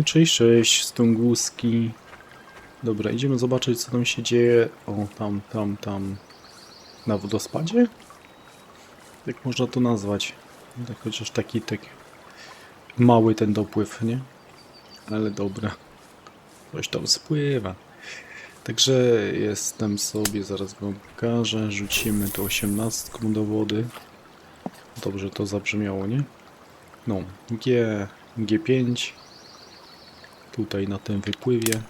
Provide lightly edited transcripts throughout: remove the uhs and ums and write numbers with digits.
Cześć, cześć, Stąguski. Dobra, idziemy zobaczyć, co tam się dzieje. O, tam. Na wodospadzie? Jak można to nazwać? Tak, chociaż taki mały ten dopływ, nie? Ale dobra. Coś tam spływa. Także jestem sobie, zaraz wam pokażę. Rzucimy to 18 do wody. Dobrze to zabrzmiało, nie? No, G5. Tutaj na tym wypływie.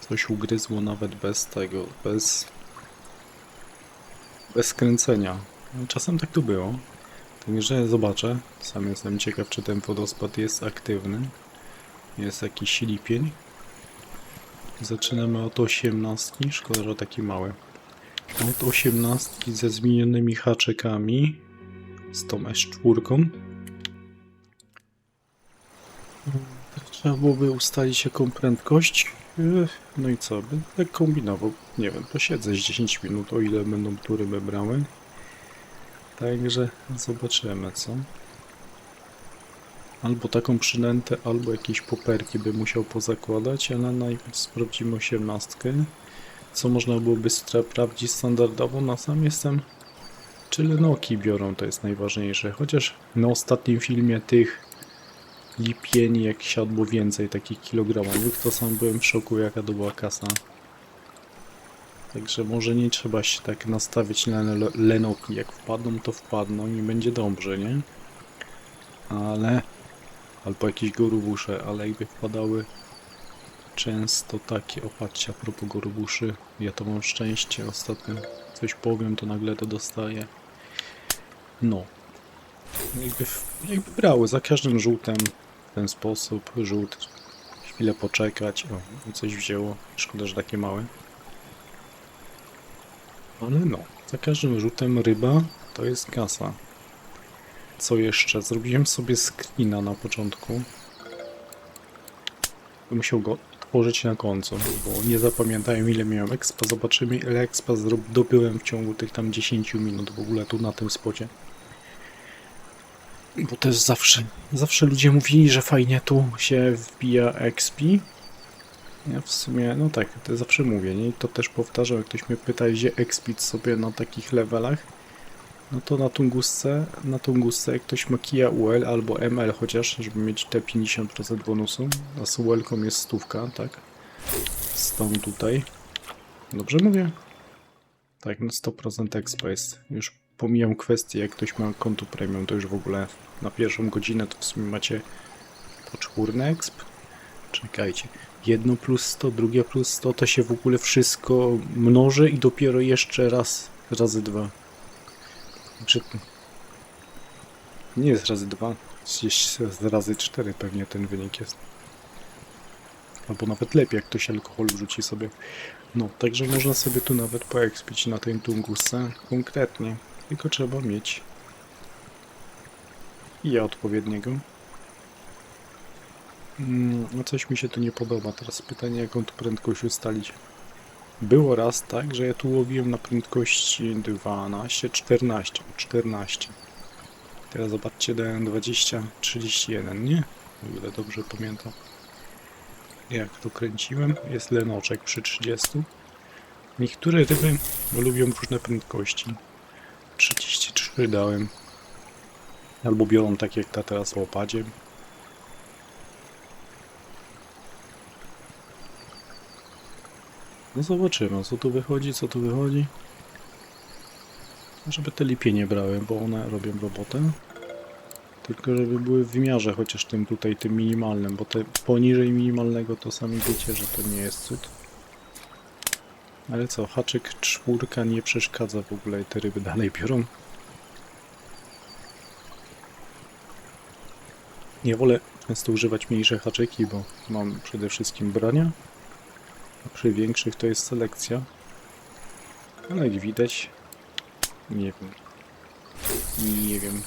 Coś ugryzło nawet bez tego, bez kręcenia. Czasem tak tu było. Także zobaczę. Sam jestem ciekaw, czy ten wodospad jest aktywny. Jest jakiś lipień. Zaczynamy od 18. Szkoda, że taki mały. Od 18 ze zmienionymi haczykami. Z tą S4. Trzeba byłoby ustalić jaką prędkość. No i co? Będę kombinował. Nie wiem, posiedzę z 10 minut, o ile będą tu ryby brały. Także zobaczymy, co? Albo taką przynętę, albo jakieś poperki by musiał pozakładać, ale najpierw sprawdzimy 18. Co można byłoby sprawdzić standardowo? Na sam jestem... Czy lenoki biorą, to jest najważniejsze. Chociaż na ostatnim filmie tych lipieni jak siadło więcej takich kilogramowych, to sam byłem w szoku, jaka to była kasa. Także może nie trzeba się tak nastawić na lenoki. Jak wpadną, to wpadną i będzie dobrze, nie? Ale... Albo jakieś gorubusze, ale jakby wpadały często takie... O, patrzcie, a propos gorubuszy. Ja to mam szczęście. Ostatnio coś powiem, to nagle to dostaję. No. Jakby brały za każdym żółtem w ten sposób. Żółt. Chwilę poczekać. O, i coś wzięło. Szkoda, że takie małe. Ale no. Za każdym żółtem ryba to jest kasa. Co jeszcze? Zrobiłem sobie screena na początku. Musiał go tworzyć na końcu, bo nie zapamiętałem, ile miałem expa. Zobaczymy, ile expa dobyłem w ciągu tych tam 10 minut w ogóle tu na tym spocie. Bo też zawsze ludzie mówili, że fajnie tu się wbija expi. Ja w sumie, no tak, to zawsze mówię, nie? I to też powtarzam, jak ktoś mnie pyta, gdzie expić sobie na takich levelach. No to na Tungusce jak ktoś ma Kia UL albo ML chociaż, żeby mieć te 50% bonusu, a z UL-ką jest 100, tak? Stąd tutaj. Dobrze mówię? Tak, no 100% expa jest. Już pomijam kwestię, jak ktoś ma konto premium, to już w ogóle na pierwszą godzinę to w sumie macie poczwórny exp. Czekajcie. Jedno plus 100, drugie plus 100, to się w ogóle wszystko mnoży i dopiero jeszcze raz, razy 2. Znaczy, nie jest razy 2, jest razy 4 pewnie ten wynik jest. Albo nawet lepiej, jak ktoś alkohol wrzuci sobie. No, także można sobie tu nawet poekspić na tej Tungusce konkretnie. Tylko trzeba mieć i odpowiedniego. No coś mi się tu nie podoba. Teraz pytanie, jaką tu prędkość ustalić. Było raz tak, że ja tu łowiłem na prędkości 12, 14. Teraz zobaczcie, dałem 20, 31, nie? O ile dobrze pamiętam. Jak to kręciłem? Jest lenoczek przy 30. Niektóre ryby lubią różne prędkości. 33 dałem. Albo biorą tak jak ta teraz w łopadzie. No zobaczymy, co tu wychodzi, Żeby te lipienie brały, bo one robią robotę. Tylko żeby były w wymiarze, chociaż tym minimalnym, bo te poniżej minimalnego to sami wiecie, że to nie jest cud. Ale co, haczyk 4 nie przeszkadza w ogóle i te ryby dalej biorą. Ja wolę często używać mniejsze haczyki, bo mam przede wszystkim brania, a przy większych to jest selekcja. Ale jak widać, nie wiem.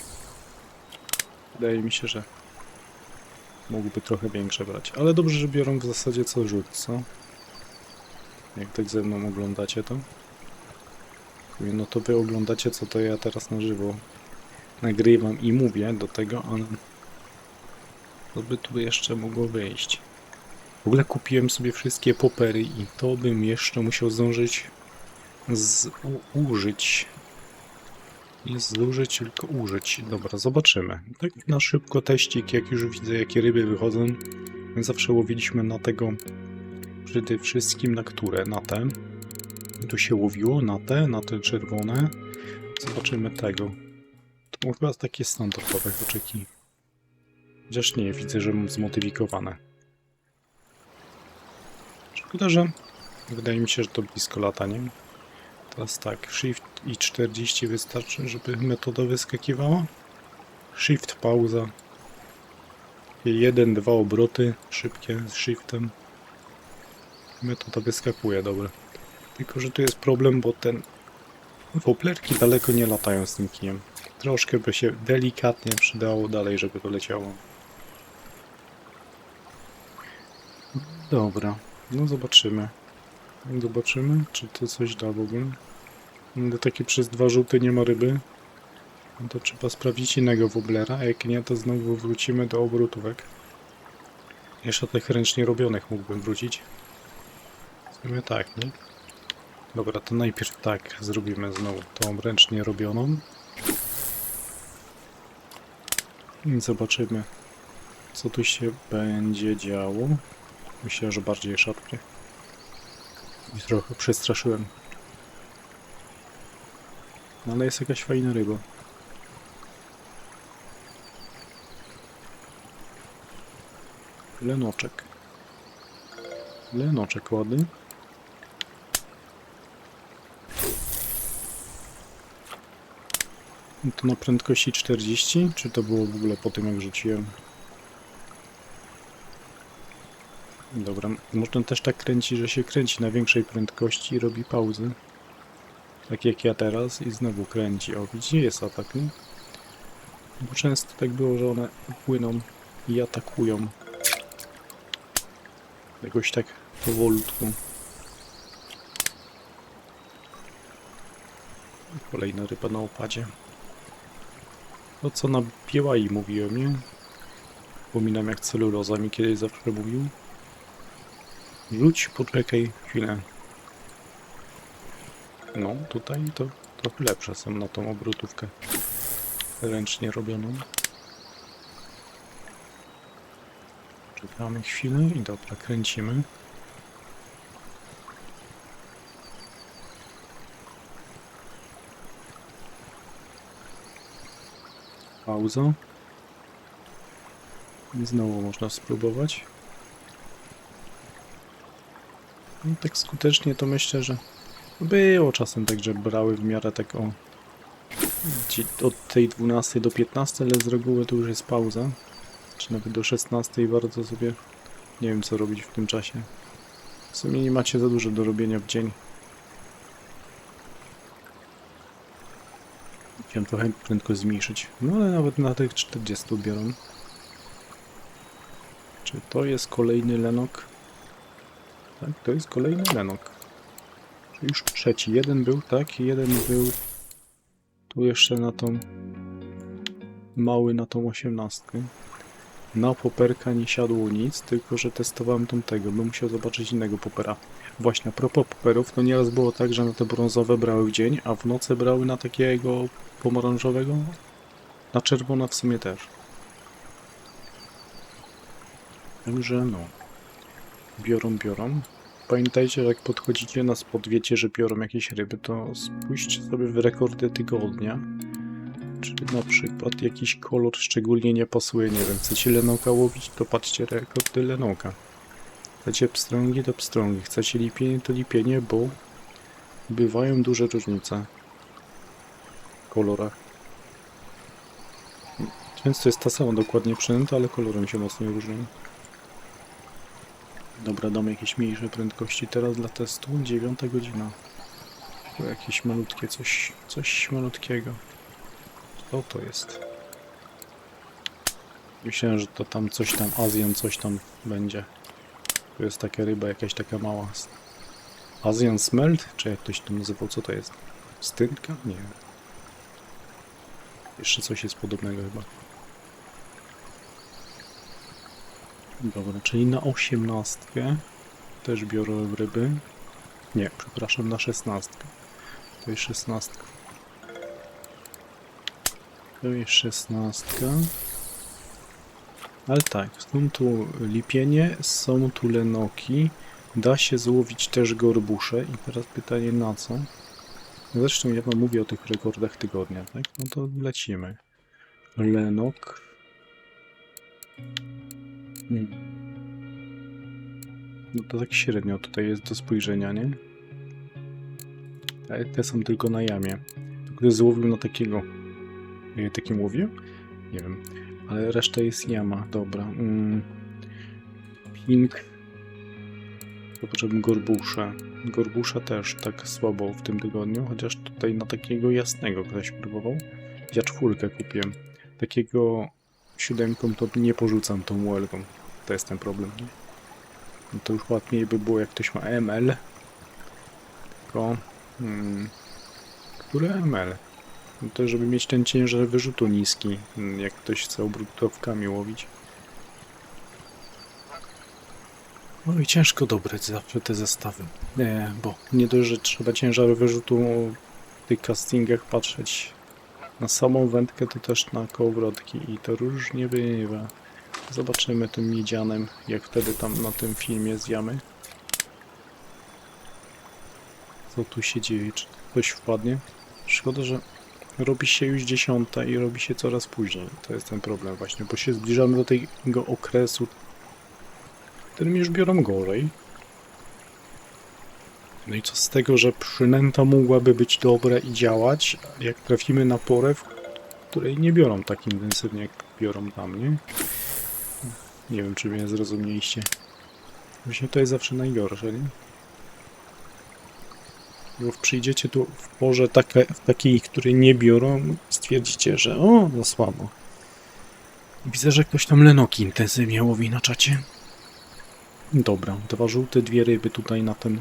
Wydaje mi się, że mógłby trochę większe brać. Ale dobrze, że biorą w zasadzie co rzut, co? Jak tak ze mną oglądacie to? No to wy oglądacie, co to ja teraz na żywo nagrywam i mówię do tego, ale Co by tu jeszcze mogło wyjść? W ogóle kupiłem sobie wszystkie popery i to bym jeszcze musiał zdążyć użyć. Nie zużyć, tylko użyć. Dobra, zobaczymy. Tak na szybko teścik, jak już widzę, jakie ryby wychodzą. My zawsze łowiliśmy na tego, przede wszystkim na które? Na te. Tu się łowiło, na te czerwone. Zobaczymy tego. To chyba takie standardowe haczyki. Chociaż nie, widzę, że mam zmodyfikowane. Szkoda, że wydaje mi się, że to blisko lata, nie? Teraz tak, Shift i 40 wystarczy, żeby metoda wyskakiwała. Shift, pauza. 1-2 obroty szybkie z Shiftem. Metoda wyskakuje, dobra. Tylko, że tu jest problem, bo ten woplerki daleko nie latają z tym kijem. Troszkę by się delikatnie przydało dalej, żeby to leciało. Dobra, no zobaczymy. Zobaczymy, czy to coś da w ogóle. No takie przez 2 żółte nie ma ryby. No to trzeba sprawdzić innego woblera, a jak nie, to znowu wrócimy do obrotówek. Jeszcze tych ręcznie robionych mógłbym wrócić. W sumie tak, nie? Dobra, to najpierw tak zrobimy znowu tą ręcznie robioną. I zobaczymy, co tu się będzie działo. Myślę, że bardziej szarpnie. I trochę przestraszyłem. No ale jest jakaś fajna ryba. Lenoczek. Lenoczek ładny. To na prędkości 40? Czy to było w ogóle po tym, jak rzuciłem? Dobra, można też tak kręcić, że się kręci na większej prędkości i robi pauzy. Tak jak ja teraz i znowu kręci. O, widzicie, jest atak, nie? Bo często tak było, że one płyną i atakują. Jakoś tak powolutku. Kolejna ryba na opadzie. To co na Białai mówiłem, nie? Wspominam, jak celuloza mi kiedyś zawsze mówił. Rzuć, poczekaj chwilę. No, tutaj to trochę lepsze są na tą obrotówkę ręcznie robioną. Czekamy chwilę i dobra, kręcimy. Pauza. I znowu można spróbować. No, tak skutecznie to myślę, że było czasem tak, że brały w miarę tak od tej 12 do 15, ale z reguły to już jest pauza. Czy nawet do 16 bardzo sobie nie wiem co robić w tym czasie. W sumie nie macie za dużo do robienia w dzień. Chciałem trochę prędkość zmniejszyć. No ale nawet na tych 40 biorą. Czy to jest kolejny lenok? Tak, to jest kolejny lenok. Już trzeci. Jeden był, tak? Jeden był tu jeszcze na tą mały, na tą 18. Na poperka nie siadło nic, tylko że testowałem tamtego. Bym musiał zobaczyć innego popera. Właśnie, a propos poperów, to nieraz było tak, że na te brązowe brały w dzień, a w nocy brały na takiego pomarańczowego. Na czerwona w sumie też. Także no. Biorą. Pamiętajcie, że jak podchodzicie na spot, wiecie, że biorą jakieś ryby, to spójrzcie sobie w rekordy tygodnia. Czy na przykład jakiś kolor szczególnie nie pasuje, nie wiem, chcecie lenoka łowić, to patrzcie rekordy lenoka. Chcecie pstrągi, to pstrągi. Chcecie lipienie, to lipienie, bo bywają duże różnice w kolorach. Często jest ta sama dokładnie przynęta, ale kolorem się mocno różnią. Dobra, damy jakieś mniejsze prędkości teraz dla testu. 9 godzina. To jakieś malutkie coś malutkiego. Co to jest? Myślałem, że to tam coś tam, Azjan coś tam będzie. To jest taka ryba, jakaś taka mała. Azjan Smelt? Czy jak ktoś to nazywał? Co to jest? Stynka? Nie wiem. Jeszcze coś jest podobnego chyba. Dobra, czyli na 18 też biorę ryby. Nie, przepraszam, na 16. To jest 16. To jest 16. Ale tak, są tu lipienie, są tu lenoki. Da się złowić też gorbusze. I teraz pytanie na co? Zresztą ja wam mówię o tych rekordach tygodnia, tak? No to lecimy. Lenok. No to tak średnio tutaj jest do spojrzenia, nie? Te są tylko na jamie. Ktoś złowił na takiego. Takim łowię? Nie wiem. Ale reszta jest jama, dobra. Pink. To potrzebny gorbusze. Gorbusze też tak słabo w tym tygodniu, chociaż tutaj na takiego jasnego ktoś próbował. Ja 4 kupiłem. Takiego 7 to nie porzucam tą łelką. To jest ten problem, nie? No to już łatwiej by było jak ktoś ma ML. Tylko... Który ML? No to żeby mieć ten ciężar wyrzutu niski, jak ktoś chce obrotówkami łowić. No i ciężko dobrać zawsze te zestawy, bo nie dość, że trzeba ciężar wyrzutu w tych castingach patrzeć na samą wędkę, to też na kołowrotki i to różnie bywa. Zobaczymy tym miedzianem, jak wtedy tam na tym filmie z jamy. Co tu się dzieje? Czy ktoś wpadnie? Szkoda, że robi się już 10 i robi się coraz później. To jest ten problem właśnie, bo się zbliżamy do tego okresu, w którym już biorą gorzej. No i co z tego, że przynęta mogłaby być dobra i działać, jak trafimy na porę, w której nie biorą tak intensywnie, jak biorą tam, nie? Nie wiem, czy mnie zrozumieliście. Właśnie to jest zawsze najgorsze, nie? Bo przyjdziecie tu w porze takiej, której nie biorą, stwierdzicie, że o, za słabo. Widzę, że ktoś tam lenoki intensywnie łowi na czacie. Dobra, 2 żółte, 2 ryby tutaj na ten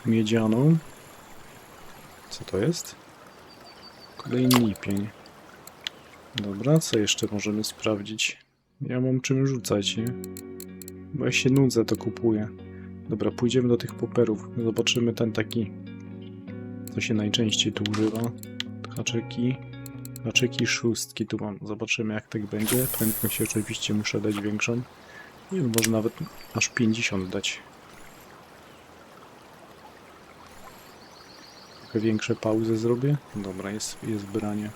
miedzianą. Co to jest? Kolejny lipień. Dobra, co jeszcze możemy sprawdzić? Ja mam czym rzucać, nie? Bo ja się nudzę, to kupuję. Dobra, pójdziemy do tych poperów. Zobaczymy ten taki, co się najczęściej tu używa. Haczyki. Haczyki, szóstki tu mam. Zobaczymy, jak tak będzie. Prędkość oczywiście muszę dać większą. Nie wiem, może nawet aż 50 dać. Trochę większe pauzy zrobię. Dobra, jest branie.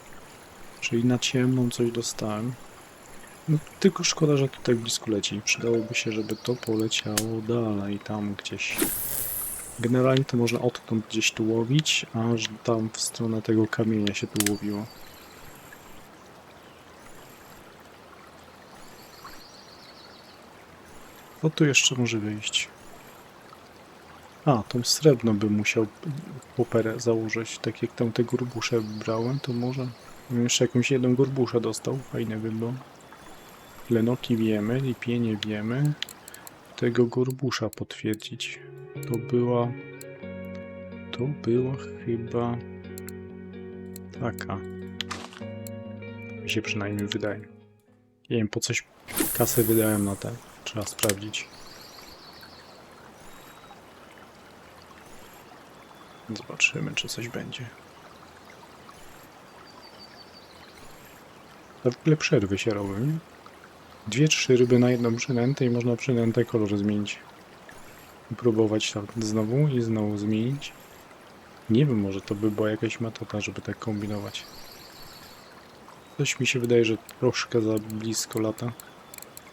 Czyli na ciemną coś dostałem. No, tylko szkoda, że to tak blisko leci. Przydałoby się, żeby to poleciało dalej, tam gdzieś. Generalnie to można odtąd gdzieś tu łowić, aż tam w stronę tego kamienia się tu łowiło. Co tu jeszcze może wyjść? A, tą srebrną bym musiał poperę założyć, tak jak tam te gorbusze brałem, to może bym jeszcze jakąś jedną gorbuszę dostał, fajne by było. Lenoki wiemy, lipienie wiemy. Tego gorbusza potwierdzić. To była chyba taka. Mi się przynajmniej wydaje. Nie wiem, po coś kasę wydałem na te. Trzeba sprawdzić. Zobaczymy, czy coś będzie. W ogóle przerwy się robią, nie? 2-3 ryby na jedną przynętę i można przynętę kolor zmienić. I próbować tak znowu i znowu zmienić. Nie wiem, może to by była jakaś metoda, żeby tak kombinować. Coś mi się wydaje, że troszkę za blisko lata.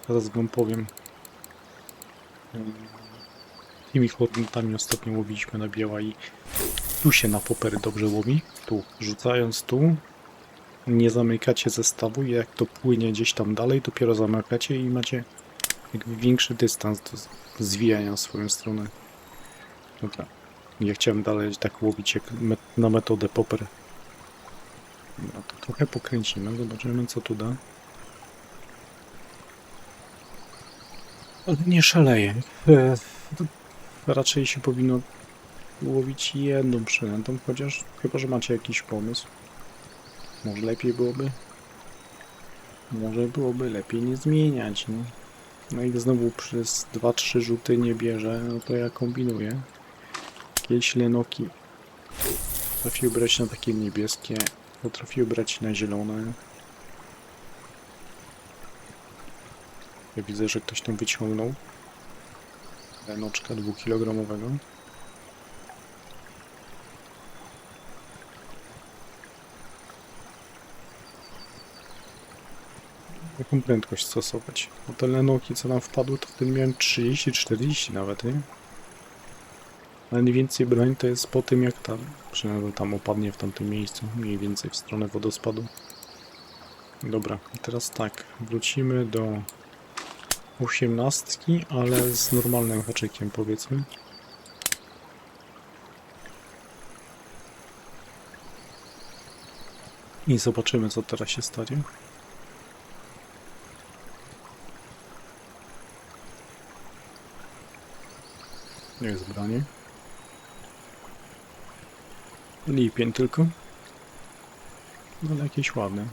Zaraz wam powiem. Tymi hornetami ostatnio łowiliśmy na biała i tu się na popery dobrze łowi. Tu. Rzucając tu, nie zamykacie zestawu i jak to płynie gdzieś tam dalej, dopiero zamykacie i macie jakby większy dystans do zwijania w swoją stronę. Dobra. Ja chciałem dalej tak łowić jak na metodę popper. No to trochę pokręcimy, zobaczymy co tu da. Ale nie szaleję. Raczej się powinno łowić jedną przynętą, chociaż chyba, że macie jakiś pomysł. Może lepiej byłoby? Może byłoby lepiej nie zmieniać, no. No i znowu przez 2-3 rzuty nie bierze, no to ja kombinuję. Jakieś lenoki potrafiły brać na takie niebieskie, potrafiły brać na zielone. Ja widzę, że ktoś tam wyciągnął lenoczka 2-kilogramowego. Jaką prędkość stosować? Bo te lenoki, co nam wpadły, to wtedy miałem 30-40 nawet, nie? Ale mniej więcej broń to jest po tym, jak przynajmniej tam opadnie w tamtym miejscu, mniej więcej w stronę wodospadu. Dobra, i teraz tak, wrócimy do 18, ale z normalnym haczykiem, powiedzmy. I zobaczymy, co teraz się stanie. Nie jest branie. Lipień tylko. No ale jakieś ładne.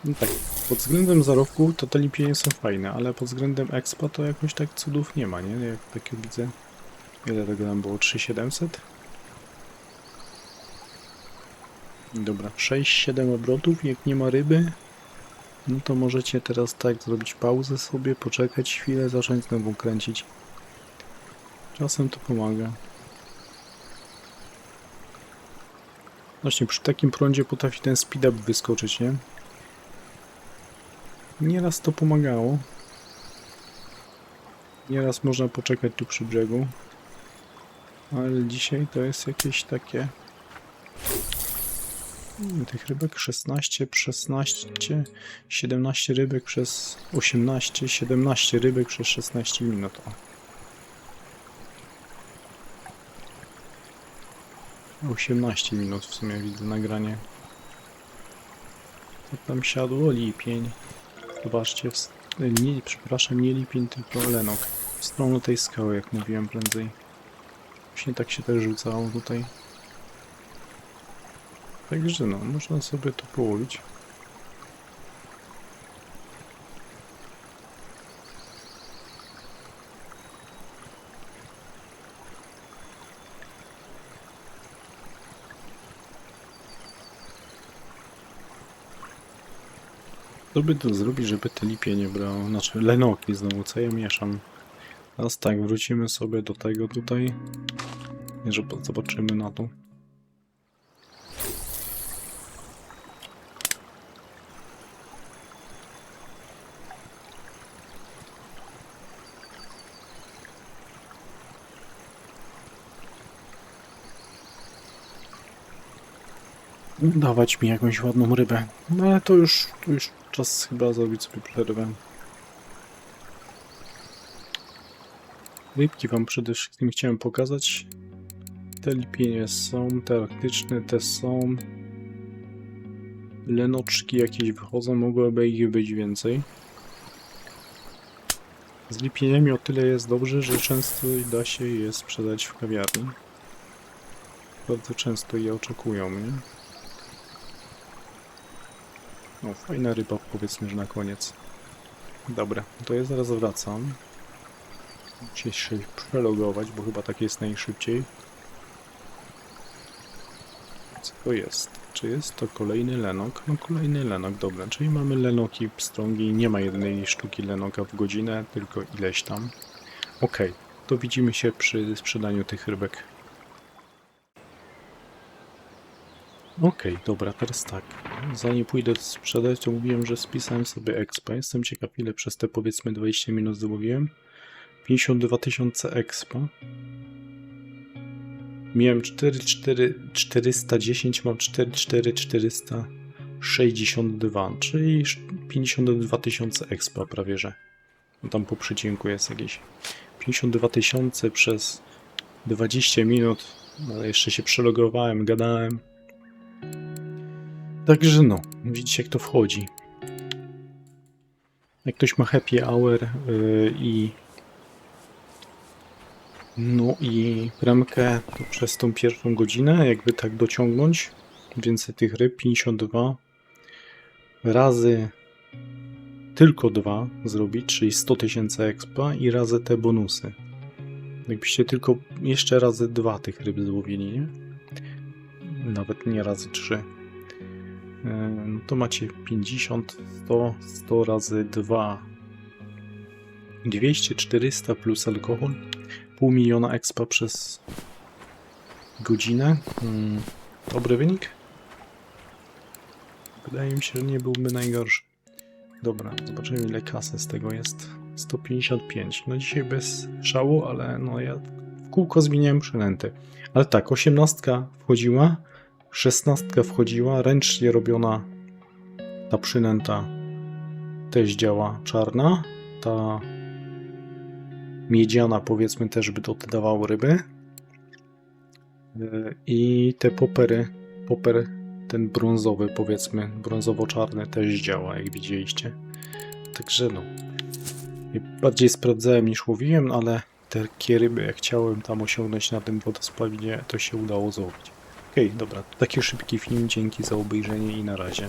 No tak, pod względem zarobku to te lipienie są fajne, ale pod względem expa to jakoś tak cudów nie ma, nie? Jak takie widzę. Ile tego nam było? 3700? Dobra, 6-7 obrotów, jak nie ma ryby, no to możecie teraz tak zrobić pauzę sobie, poczekać chwilę, zacząć znowu kręcić. Czasem to pomaga. Właśnie przy takim prądzie potrafi ten speed up wyskoczyć, nie? Nieraz to pomagało. Nieraz można poczekać tu przy brzegu. Ale dzisiaj to jest jakieś takie... Tych rybek 16 16, 17 rybek przez 18, 17 rybek przez 16 minut. O. 18 minut w sumie widzę nagranie. Co tam siadło? Lipień. Zobaczcie, nie, przepraszam, nie lipień, tylko lenok. W stronę tej skały, jak mówiłem prędzej. Właśnie tak się też rzucało tutaj. Także no, można sobie to połowić. Co by to zrobić, żeby te lipie nie brało? Znaczy, lenoki znowu, co ja mieszam? Teraz tak, wrócimy sobie do tego tutaj. Że zobaczymy na to. Dawać mi jakąś ładną rybę. No ale to już czas chyba zrobić sobie przerwę. Rybki wam przede wszystkim chciałem pokazać. Te lipienie są, te arktyczne, te są. Lenoczki jakieś wychodzą, mogłoby ich być więcej. Z lipieniami o tyle jest dobrze, że często da się je sprzedać w kawiarni. Bardzo często je oczekują, nie? O, fajna ryba, powiedzmy, że na koniec. Dobra, to ja zaraz wracam. Muszę się przelogować, bo chyba tak jest najszybciej. Co to jest? Czy jest to kolejny lenok? No kolejny lenok, dobra. Czyli mamy lenoki pstrągi. Nie ma jednej sztuki lenoka w godzinę, tylko ileś tam. Okej, to widzimy się przy sprzedaniu tych rybek. Okej, dobra, teraz tak. Zanim pójdę sprzedać, to mówiłem, że spisałem sobie expa. Jestem ciekaw, ile przez te powiedzmy 20 minut zrobiłem. 52 000 expa. Miałem 410, mam 462, czyli 52 000 expa prawie, że. No tam po przecinku jest jakieś 52 000 przez 20 minut, ale jeszcze się przelogowałem, gadałem. Także no, widzicie jak to wchodzi. Jak ktoś ma happy hour no i bramkę to przez tą pierwszą godzinę, jakby tak dociągnąć, więcej tych ryb, 52, razy tylko 2 zrobić, czyli 100 000 expa i razy te bonusy. Jakbyście tylko jeszcze razy 2 tych ryb złowili, nie? Nawet nie razy 3. No to macie 50, 100, 100 razy 2. 200, 400 plus alkohol. 500 000 expa przez godzinę. Dobry wynik? Wydaje mi się, że nie byłby najgorszy. Dobra, zobaczymy ile kasy z tego jest. 155. No dzisiaj bez szału, ale no ja w kółko zmieniałem przynęty. Ale tak, 18 wchodziła, 16 wchodziła, ręcznie robiona ta przynęta też działa czarna. Ta miedziana powiedzmy też by dodawało ryby. I te popery, ten brązowy powiedzmy, brązowo-czarny też działa, jak widzieliście. Także no, bardziej sprawdzałem niż łowiłem, ale takie ryby jak chciałem tam osiągnąć na tym wodospawinie, to się udało złowić. Okej, dobra, to taki szybki film, dzięki za obejrzenie i na razie.